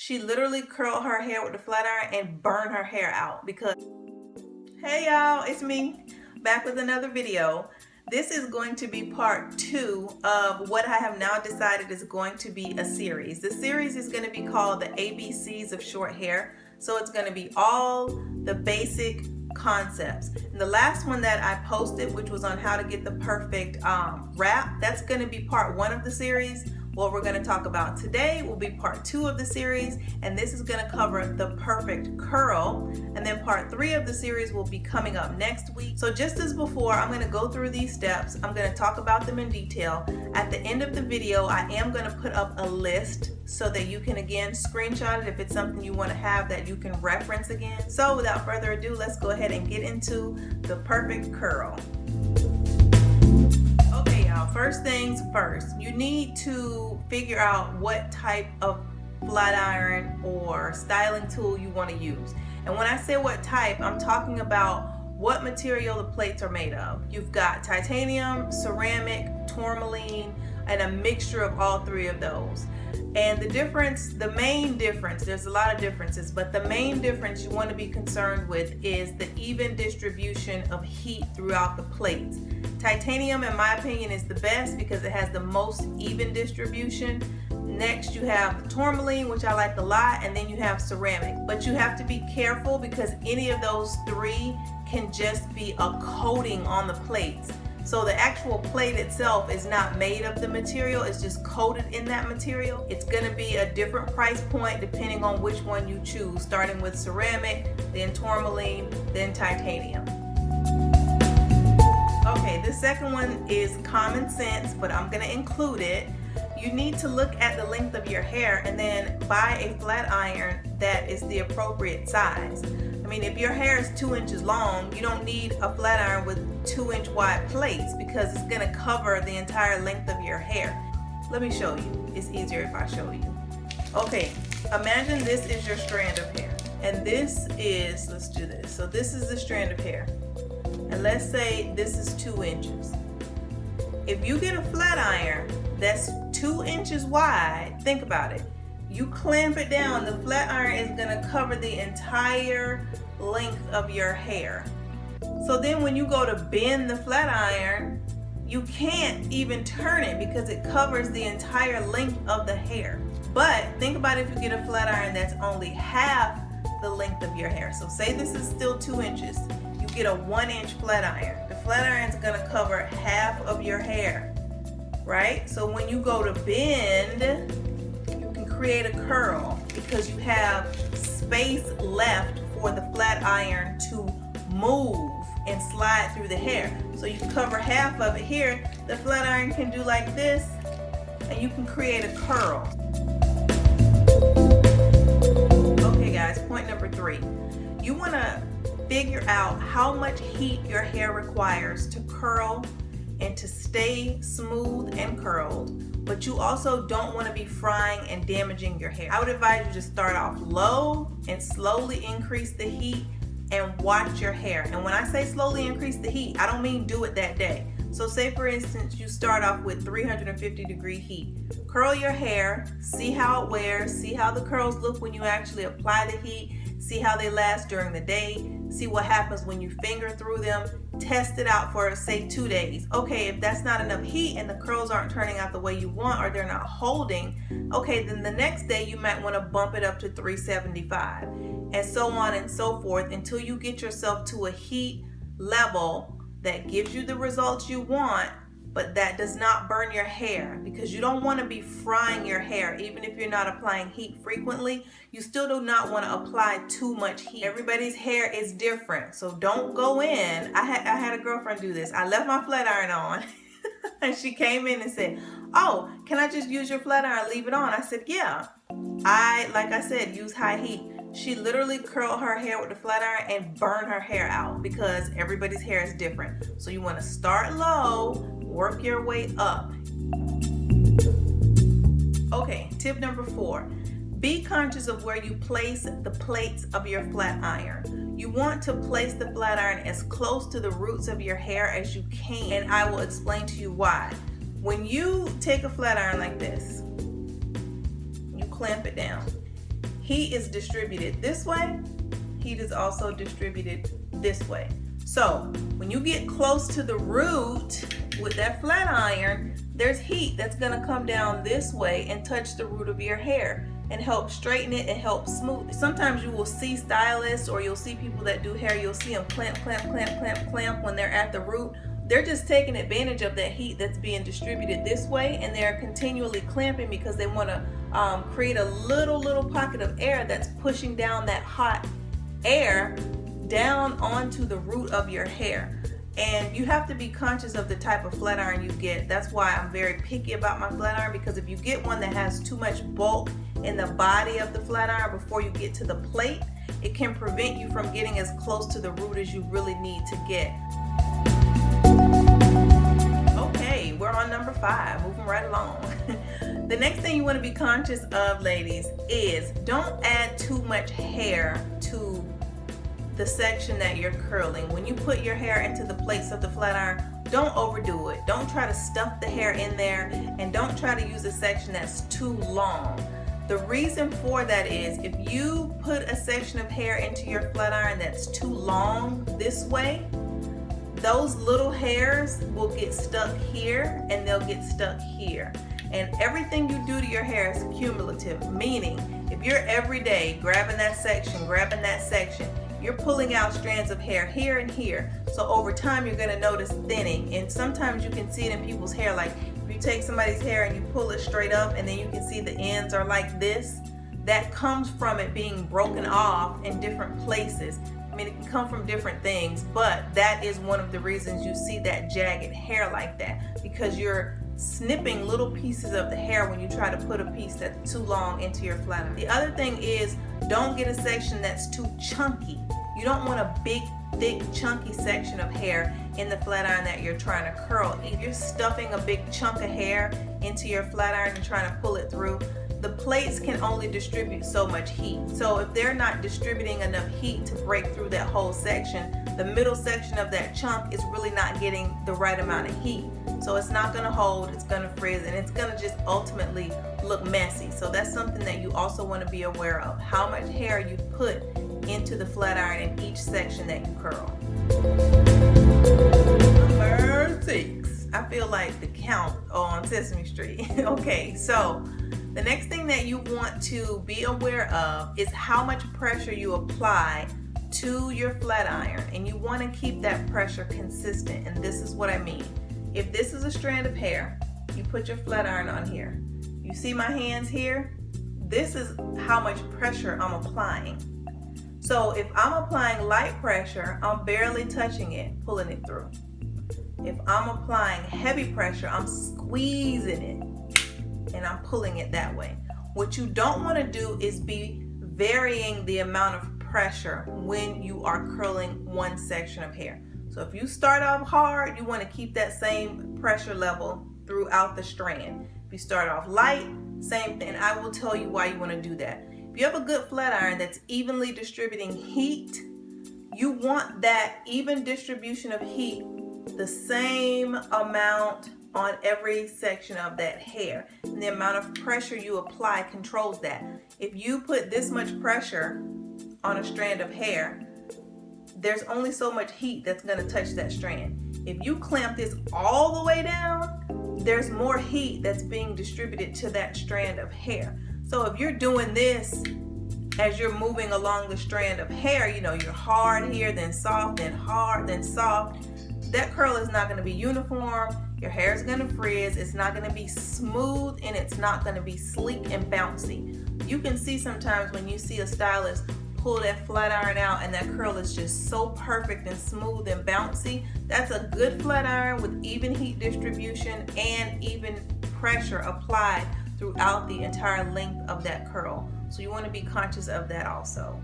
She literally curled her hair with the flat iron and burned her hair out because, hey y'all, it's me back with another video. This is going to be part 2 of what I have now decided is going to be a series. The series is going to be called the ABCs of short hair. So it's going to be all the basic concepts. And the last one that I posted, which was on how to get the perfect wrap, that's going to be part 1 of the series. What we're going to talk about today will be part 2 of the series, and this is going to cover the perfect curl, and then part 3 of the series will be coming up next week. So just as before, I'm going to go through these steps. I'm going to talk about them in detail. At the end of the video, I am going to put up a list so that you can again screenshot it if it's something you want to have that you can reference again. So without further ado, let's go ahead and get into the perfect curl. Okay, y'all, first things first, you need to figure out what type of flat iron or styling tool you want to use. And when I say what type, I'm talking about what material the plates are made of. You've got titanium, ceramic, tourmaline, and a mixture of all 3 of those. And the main difference, there's a lot of differences, but the main difference you want to be concerned with is the even distribution of heat throughout the plates. Titanium, in my opinion, is the best because it has the most even distribution. Next, you have tourmaline, which I like a lot, and then you have ceramic. But you have to be careful because any of those 3 can just be a coating on the plates. So the actual plate itself is not made of the material, it's just coated in that material. It's gonna be a different price point depending on which one you choose, starting with ceramic, then tourmaline, then titanium. Okay, the second one is common sense, but I'm gonna include it. You need to look at the length of your hair and then buy a flat iron that is the appropriate size. I mean, if your hair is 2 inches long, you don't need a flat iron with 2-inch wide plates because it's gonna cover the entire length of your hair. Let me show you. It's easier if I show you. Okay, imagine this is your strand of hair. And this is, let's do this. So this is the strand of hair. And let's say this is 2 inches. If you get a flat iron that's 2 inches wide, think about it. You clamp it down, the flat iron is gonna cover the entire length of your hair. So then when you go to bend the flat iron, you can't even turn it because it covers the entire length of the hair. But think about if you get a flat iron that's only half the length of your hair. So say this is still 2 inches, you get a 1-inch flat iron. The flat iron is gonna cover half of your hair, right? So when you go to bend, create a curl because you have space left for the flat iron to move and slide through the hair. So you cover half of it here. The flat iron can do like this and you can create a curl. Okay guys, point number 3. You want to figure out how much heat your hair requires to curl and to stay smooth and curled, but you also don't want to be frying and damaging your hair. I would advise you to start off low and slowly increase the heat and watch your hair. And when I say slowly increase the heat, I don't mean do it that day. So say for instance, you start off with 350-degree heat. Curl your hair, see how it wears, see how the curls look when you actually apply the heat, see how they last during the day, see what happens when you finger through them, test it out for say 2 days. Okay, if that's not enough heat and the curls aren't turning out the way you want or they're not holding, okay, then the next day you might want to bump it up to 375 and so on and so forth until you get yourself to a heat level that gives you the results you want, but that does not burn your hair, because you don't want to be frying your hair. Even if you're not applying heat frequently, you still do not want to apply too much heat. Everybody's hair is different, so don't go in. I had a girlfriend do this. I left my flat iron on and she came in and said, "Oh, can I just use your flat iron, leave it on?" I said, "Yeah." Like I said, use high heat. She literally curled her hair with the flat iron and burned her hair out because everybody's hair is different. So you want to start low, work your way up. Okay, tip number 4. Be conscious of where you place the plates of your flat iron. You want to place the flat iron as close to the roots of your hair as you can, and I will explain to you why. When you take a flat iron like this, you clamp it down. heat is distributed this way, heat is also distributed this way. So when you get close to the root with that flat iron, there's heat that's gonna come down this way and touch the root of your hair and help straighten it and help smooth it. Sometimes you will see stylists or you'll see people that do hair, you'll see them clamp when they're at the root. They're just taking advantage of that heat that's being distributed this way, and they're continually clamping because they want to create a little pocket of air that's pushing down that hot air down onto the root of your hair. And you have to be conscious of the type of flat iron you get. That's why I'm very picky about my flat iron, because if you get one that has too much bulk in the body of the flat iron before you get to the plate, it can prevent you from getting as close to the root as you really need to get. Okay, we're on number 5, moving right along. The next thing you want to be conscious of, ladies, is don't add too much hair to the section that you're curling. When you put your hair into the plates of the flat iron, don't overdo it. Don't try to stuff the hair in there, and don't try to use a section that's too long. The reason for that is if you put a section of hair into your flat iron that's too long this way, those little hairs will get stuck here and they'll get stuck here. And everything you do to your hair is cumulative, meaning if you're every day grabbing that section, you're pulling out strands of hair here and here. So over time, you're gonna notice thinning. And sometimes you can see it in people's hair. Like if you take somebody's hair and you pull it straight up and then you can see the ends are like this, that comes from it being broken off in different places. I mean, it can come from different things, but that is one of the reasons you see that jagged hair like that, because you're snipping little pieces of the hair when you try to put a piece that's too long into your flat iron. The other thing is, don't get a section that's too chunky. You don't want a big, thick, chunky section of hair in the flat iron that you're trying to curl. If you're stuffing a big chunk of hair into your flat iron and trying to pull it through, the plates can only distribute so much heat. So if they're not distributing enough heat to break through that whole section, the middle section of that chunk is really not getting the right amount of heat. So it's not gonna hold, it's gonna frizz, and it's gonna just ultimately look messy. So that's something that you also wanna be aware of, how much hair you put into the flat iron in each section that you curl. Number 6. I feel like the count on Sesame Street. Okay, so the next thing that you want to be aware of is how much pressure you apply to your flat iron, and you want to keep that pressure consistent. And this is what I mean. If this is a strand of hair, you put your flat iron on here. You see my hands here? This is how much pressure I'm applying. So if I'm applying light pressure, I'm barely touching it, pulling it through. If I'm applying heavy pressure, I'm squeezing it and I'm pulling it that way. What you don't want to do is be varying the amount of pressure when you are curling one section of hair. So if you start off hard, you want to keep that same pressure level throughout the strand. If you start off light, same thing. And I will tell you why you want to do that. If you have a good flat iron that's evenly distributing heat, you want that even distribution of heat, the same amount on every section of that hair. And the amount of pressure you apply controls that. If you put this much pressure on a strand of hair, there's only so much heat that's going to touch that strand. If you clamp this all the way down, there's more heat that's being distributed to that strand of hair. So if you're doing this as you're moving along the strand of hair, you know, you're hard here, then soft, then hard, then soft, that curl is not going to be uniform. Your hair is going to frizz. It's not going to be smooth, and it's not going to be sleek and bouncy. You can see sometimes when you see a stylist pull that flat iron out and that curl is just so perfect and smooth and bouncy. That's a good flat iron with even heat distribution and even pressure applied throughout the entire length of that curl. So you want to be conscious of that also.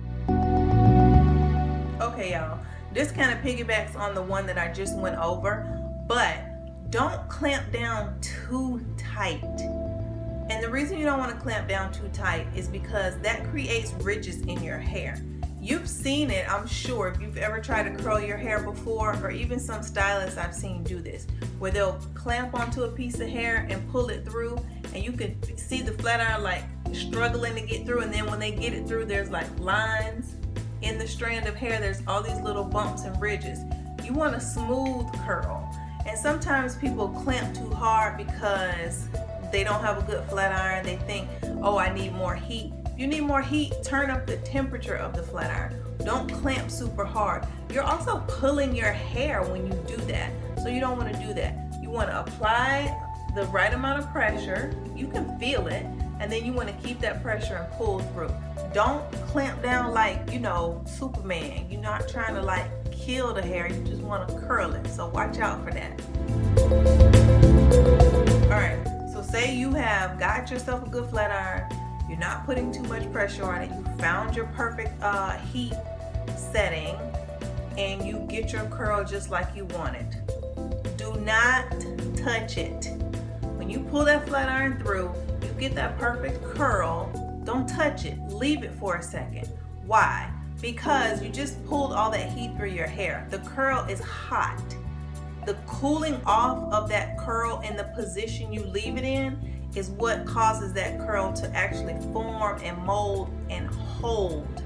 Okay, y'all, this kind of piggybacks on the one that I just went over, but don't clamp down too tight. And the reason you don't want to clamp down too tight is because that creates ridges in your hair. You've seen it, I'm sure, if you've ever tried to curl your hair before, or even some stylists I've seen do this, where they'll clamp onto a piece of hair and pull it through, and you can see the flat iron like struggling to get through, and then when they get it through, there's like lines in the strand of hair. There's all these little bumps and ridges. You want a smooth curl. And sometimes people clamp too hard because they don't have a good flat iron. They think, oh, I need more heat. If you need more heat, turn up the temperature of the flat iron. Don't clamp super hard. You're also pulling your hair when you do that. So you don't want to do that. You want to apply the right amount of pressure. You can feel it. And then you want to keep that pressure and pull through. Don't clamp down like, you know, Superman. You're not trying to like kill the hair. You just want to curl it. So watch out for that. All right. So say you have got yourself a good flat iron. You're not putting too much pressure on it. You found your perfect heat setting, and you get your curl just like you want it. Do not touch it. When you pull that flat iron through, you get that perfect curl. Don't touch it. Leave it for a second. Why? Because you just pulled all that heat through your hair. The curl is hot. The cooling off of that curl in the position you leave it in is what causes that curl to actually form and mold and hold.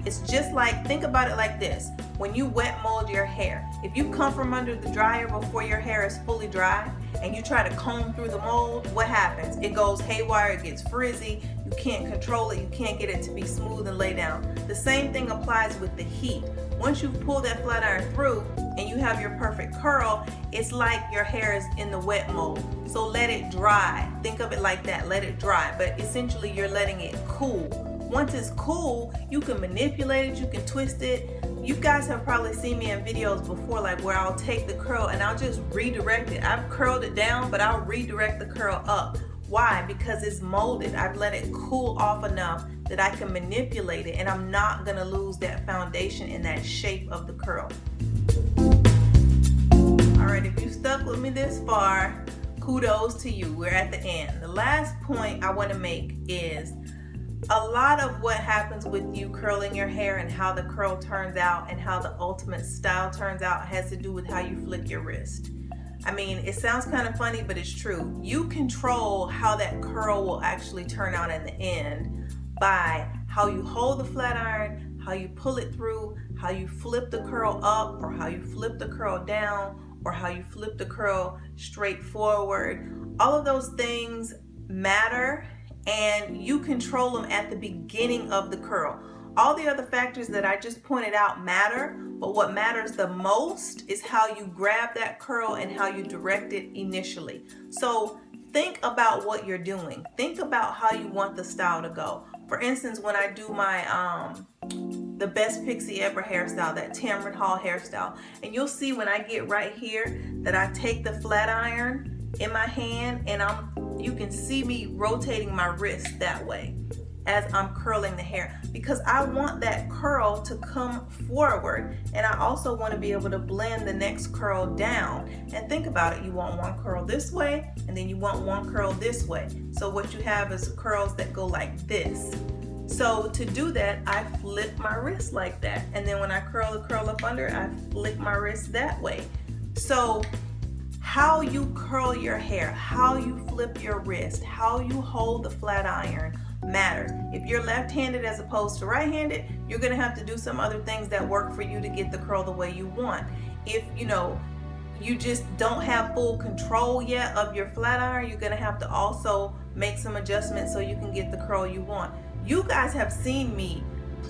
It's just like, think about it like this. When you wet mold your hair, if you come from under the dryer before your hair is fully dry and you try to comb through the mold, what happens? It goes haywire, it gets frizzy, you can't control it, you can't get it to be smooth and lay down. The same thing applies with the heat. Once you pull that flat iron through and you have your perfect curl, it's like your hair is in the wet mold. So let it dry. Think of it like that, let it dry. But essentially you're letting it cool. Once it's cool, you can manipulate it, you can twist it. You guys have probably seen me in videos before, like where I'll take the curl and I'll just redirect it. I've curled it down, but I'll redirect the curl up. Why? Because it's molded. I've let it cool off enough that I can manipulate it, and I'm not gonna lose that foundation and that shape of the curl. All right, if you stuck with me this far, kudos to you. We're at the end. The last point I wanna make is a lot of what happens with you curling your hair and how the curl turns out and how the ultimate style turns out has to do with how you flick your wrist. I mean, it sounds kind of funny, but it's true. You control how that curl will actually turn out in the end by how you hold the flat iron, how you pull it through, how you flip the curl up or how you flip the curl down or how you flip the curl straight forward. All of those things matter, and you control them at the beginning of the curl. All the other factors that I just pointed out matter, but what matters the most is how you grab that curl and how you direct it initially. So think about what you're doing. Think about how you want the style to go. For instance, when I do my the best Pixie ever hairstyle, that Tamron Hall hairstyle, and you'll see when I get right here that I take the flat iron in my hand and you can see me rotating my wrist that way as I'm curling the hair, because I want that curl to come forward, and I also want to be able to blend the next curl down. And think about it, you want one curl this way and then you want one curl this way. So what you have is curls that go like this. So to do that, I flip my wrist like that, and then when I curl the curl up under, I flip my wrist that way. So how you curl your hair, how you flip your wrist, how you hold the flat iron matters. If you're left-handed as opposed to right-handed, you're gonna have to do some other things that work for you to get the curl the way you want. If you just don't have full control yet of your flat iron, you're gonna have to also make some adjustments so you can get the curl you want. You guys have seen me.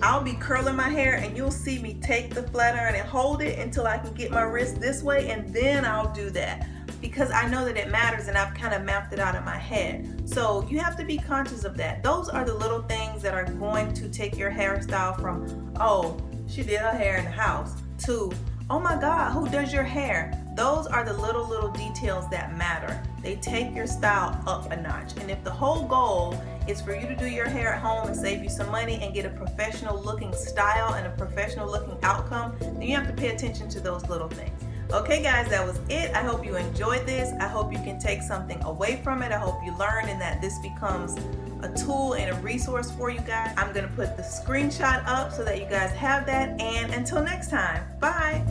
I'll be curling my hair and you'll see me take the flat iron and hold it until I can get my wrist this way, and then I'll do that, because I know that it matters and I've kind of mapped it out in my head. So you have to be conscious of that. Those are the little things that are going to take your hairstyle from, oh, she did her hair in the house, to, oh my God, who does your hair? Those are the little details that matter. They take your style up a notch. And if the whole goal is for you to do your hair at home and save you some money and get a professional looking style and a professional looking outcome, then you have to pay attention to those little things. Okay guys, that was it. I hope you enjoyed this. I hope you can take something away from it. I hope you learn and that this becomes a tool and a resource for you guys. I'm gonna put the screenshot up so that you guys have that, and until next time, bye.